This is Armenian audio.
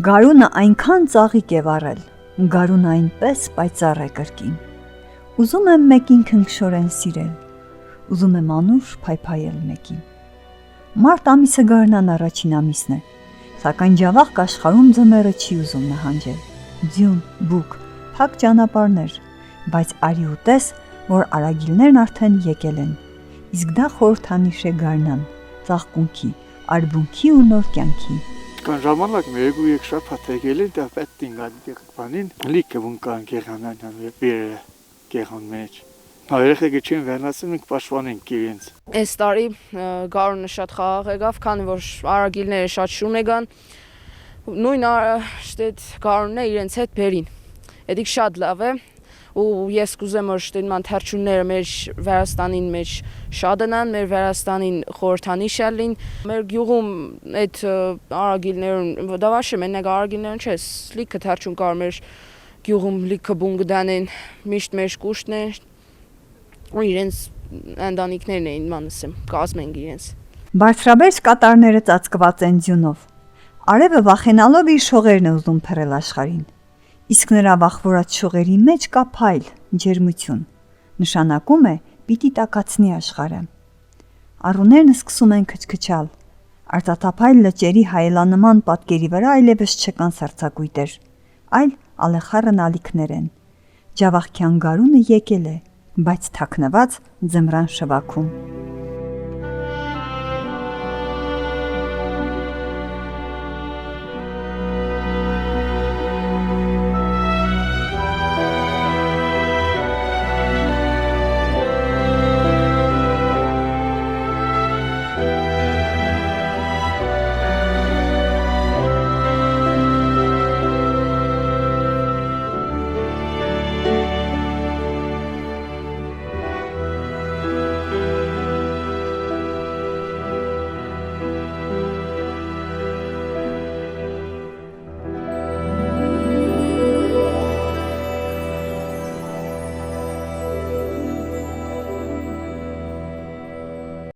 Գարունը այնքան ծաղիկ է վառել, գարունը այնպես պայծառ է կրկին։ Ուզում եմ մեկին քնքշորեն սիրել, ուզում եմ անուշ փայփայել մեկին։ Մարտ ամիսը գարնան առաջին ամիսն է, սակայն ջավախք աշխարհում ձմեռը չի ուզում նահանջել։ Ձյուն, բուք, փակ ճանապարհներ, բայց արի ու տես, որ արագիլներն արդեն եկել են։ Իսկ դա խորհրդանիշ է գարնան, ծաղկունքի, արբունքի ու նոր կյանքի։ Կան ժամանակ մեկ ու եկ շաբաթ եկել են, դա պետք է դիքբանին, լիքը վունկան գեղանան վերը գեղան մեջ։ Երեխեքը չեն վերնացել, մենք պաշտպանենք իրենց։ Այս տարի գարունը շատ խաղաղ եղավ, քանի որ արագիլները շատ շուն եկան։ Նույն գարունն է իրենց հետ բերին։ Էդիկ շատ լավ է։ Ու ես կուզեմ որ շտենման թերչունները մեր Վրաստանին մեջ շադնան, մեր Վրաստանին խորհրդանիշ ալին։ Մեր գյուղում այդ արագիլներուն դավաշը մենակ արագիլներուն չէ, լիքը թերչուն կար մեր գյուղում լիքը բուն գդանեն, միշտ մեր կուշտն է, ու իրենց ընտանիքներն էին մանսեմ, կազմենք իրենց։ Բարձրաբերձ կատարները ծածկված են ձյունով։ Արևը վախենալով իր շողերն է ուզում փռել աշխարհին։ Իսկ նրա վախվորած շողերի մեջ կա փայլ, ջերմություն, նշանակում է պիտի տակացնի աշխարհը։ Առուներն սկսում են քչքչալ, արծաթափայլ լճերի հայելանման պատկերի վրա այլևս չկան սառցակույտեր, այլ ալեխառն ալիքներ են։ Ջավախքյան գարունը եկել է, բայց թաքնված ձմռան շվաքում։